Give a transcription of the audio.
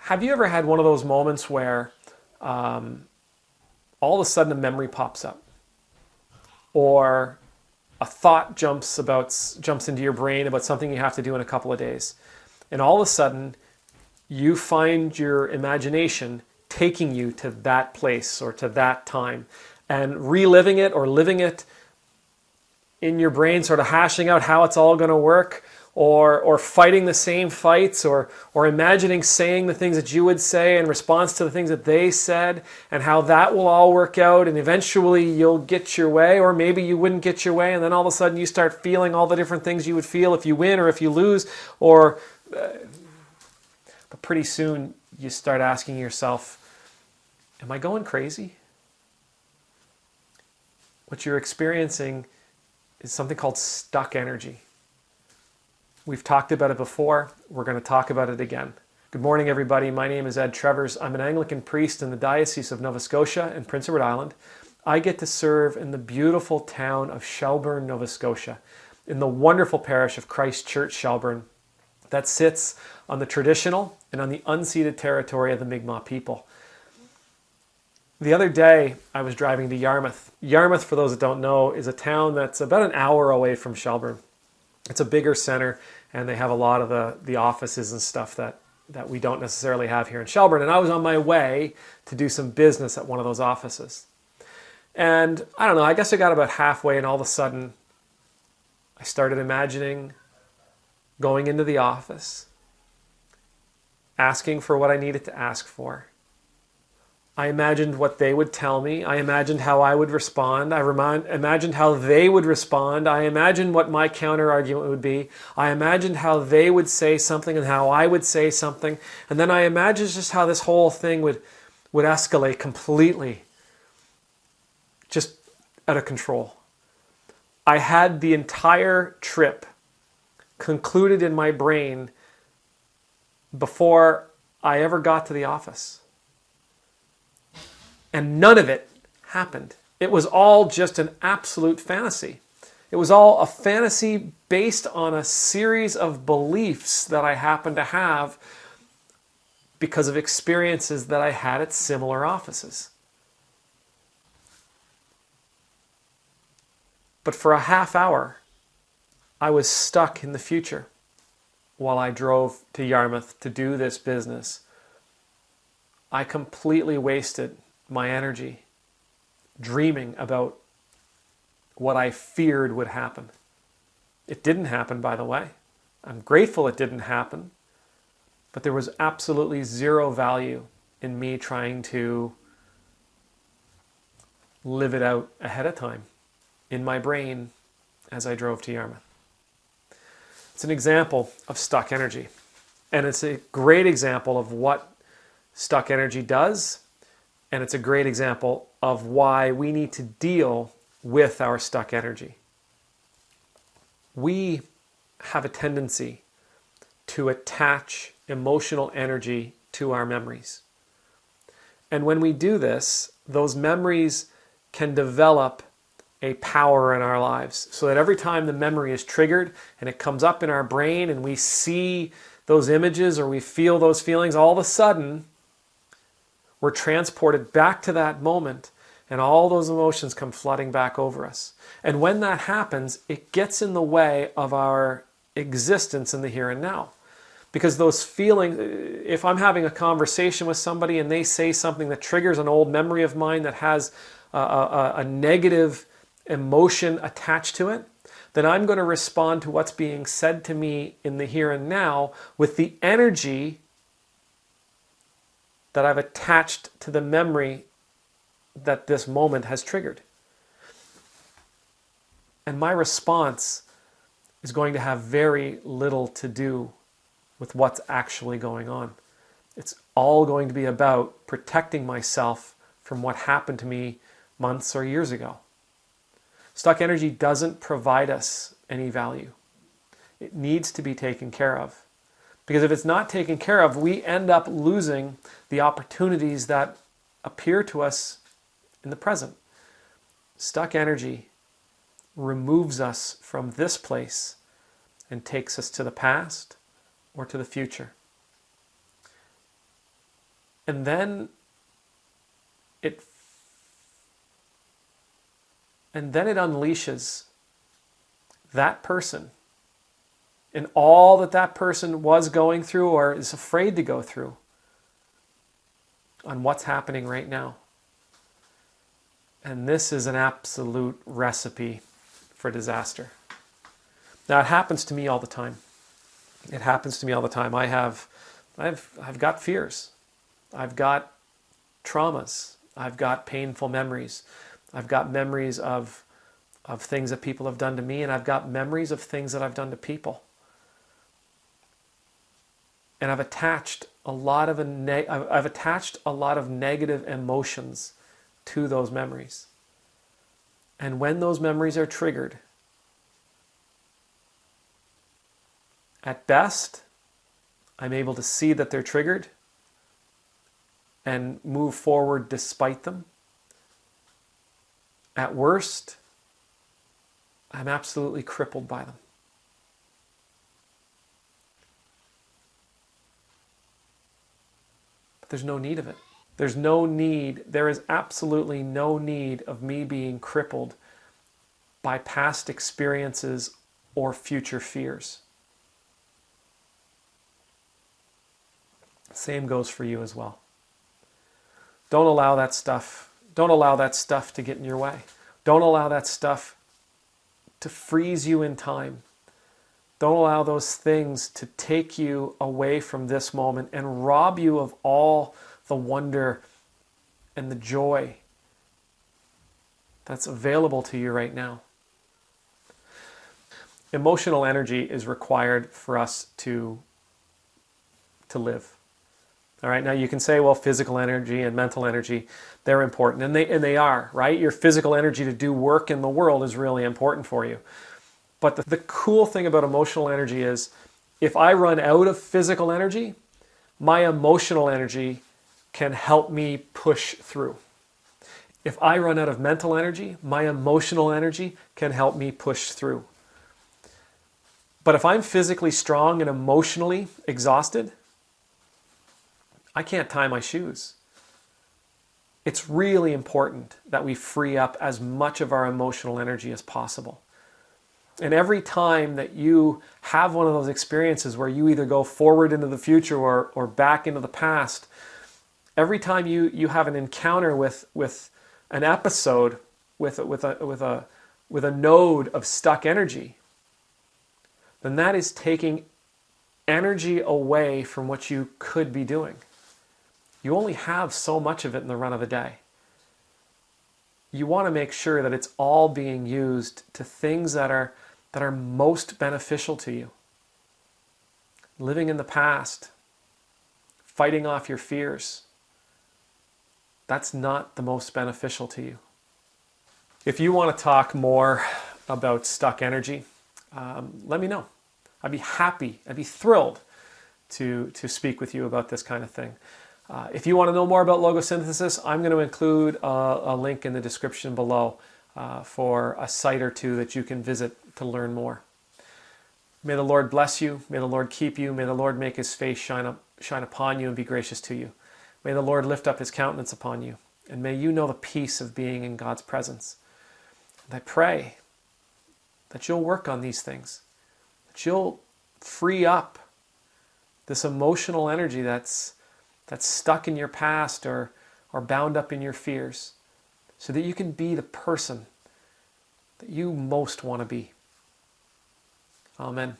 Have you ever had one of those moments where all of a sudden a memory pops up, or a thought jumps into your brain about something you have to do in a couple of days, and all of a sudden you find your imagination taking you to that place or to that time and reliving it or living it in your brain, sort of hashing out how it's all going to work, or fighting the same fights, or imagining saying the things that you would say in response to the things that they said, and how that will all work out, and eventually you'll get your way, or maybe you wouldn't get your way, and then all of a sudden you start feeling all the different things you would feel if you win or if you lose, but pretty soon you start asking yourself, am I going crazy? What you're experiencing is something called stuck energy. We've talked about it before. We're going to talk about it again. Good morning, everybody. My name is Ed Trevors. I'm an Anglican priest in the Diocese of Nova Scotia and Prince Edward Island. I get to serve in the beautiful town of Shelburne, Nova Scotia, in the wonderful parish of Church Shelburne that sits on the traditional and on the unceded territory of the Mi'kmaq people. The other day, I was driving to Yarmouth. Yarmouth, for those that don't know, is a town that's about an hour away from Shelburne. It's a bigger center, and they have a lot of the offices and stuff that we don't necessarily have here in Shelburne. And I was on my way to do some business at one of those offices. And I don't know, I guess I got about halfway, and all of a sudden, I started imagining going into the office, asking for what I needed to ask for. I imagined what they would tell me. I imagined how I would respond. I imagined how they would respond. I imagined what my counter argument would be. I imagined how they would say something and how I would say something. And then I imagined just how this whole thing would escalate completely, just out of control. I had the entire trip concluded in my brain before I ever got to the office. And none of it happened. It was all just an absolute fantasy. It was all a fantasy based on a series of beliefs that I happened to have because of experiences that I had at similar offices. But for a half hour, I was stuck in the future while I drove to Yarmouth to do this business. I completely wasted my energy dreaming about what I feared would happen. It didn't happen, by the way. I'm grateful it didn't happen, but there was absolutely zero value in me trying to live it out ahead of time in my brain as I drove to Yarmouth. It's an example of stuck energy, and it's a great example of what stuck energy does. And it's a great example of why we need to deal with our stuck energy. We have a tendency to attach emotional energy to our memories. And when we do this, those memories can develop a power in our lives. So that every time the memory is triggered and it comes up in our brain and we see those images or we feel those feelings, all of a sudden, we're transported back to that moment, and all those emotions come flooding back over us. And when that happens, it gets in the way of our existence in the here and now. Because those feelings, if I'm having a conversation with somebody and they say something that triggers an old memory of mine that has a negative emotion attached to it, then I'm going to respond to what's being said to me in the here and now with the energy that I've attached to the memory that this moment has triggered. And my response is going to have very little to do with what's actually going on. It's all going to be about protecting myself from what happened to me months or years ago. Stuck energy doesn't provide us any value. It needs to be taken care of. Because if it's not taken care of, we end up losing the opportunities that appear to us in the present. Stuck energy removes us from this place and takes us to the past or to the future. And then it unleashes that person and all that that person was going through or is afraid to go through on what's happening right now. And this is an absolute recipe for disaster. Now, it happens to me all the time. It happens to me all the time. I've got fears. I've got traumas. I've got painful memories. I've got memories of things that people have done to me, and I've got memories of things that I've done to people. And I've attached a lot of negative emotions to those memories. And when those memories are triggered, at best, I'm able to see that they're triggered and move forward despite them. At worst, I'm absolutely crippled by them. But there's no need of it. There is absolutely no need of me being crippled by past experiences or future fears. Same goes for you as well. Don't allow that stuff to get in your way. Don't allow that stuff to freeze you in time. Don't allow those things to take you away from this moment and rob you of all the wonder and the joy that's available to you right now. Emotional energy is required for us to live. All right, now you can say, well, physical energy and mental energy, they're important, and they are, right? Your physical energy to do work in the world is really important for you. But the cool thing about emotional energy is if I run out of physical energy, my emotional energy can help me push through. If I run out of mental energy, my emotional energy can help me push through. But if I'm physically strong and emotionally exhausted, I can't tie my shoes. It's really important that we free up as much of our emotional energy as possible. And every time that you have one of those experiences where you either go forward into the future or back into the past, every time you have an encounter with an episode with a node of stuck energy, then that is taking energy away from what you could be doing. You only have so much of it in the run of the day. You want to make sure that it's all being used to things that are most beneficial to you. Living in the past, fighting off your fears, that's not the most beneficial to you. If you want to talk more about stuck energy, let me know. I'd be happy, I'd be thrilled to speak with you about this kind of thing. If you want to know more about logosynthesis, I'm going to include a link in the description below for a site or two that you can visit to learn more. May the Lord bless you. May the Lord keep you. May the Lord make his face shine upon you and be gracious to you. May the Lord lift up his countenance upon you. And may you know the peace of being in God's presence. And I pray that you'll work on these things, that you'll free up this emotional energy that's stuck in your past or bound up in your fears, so that you can be the person that you most want to be. Amen.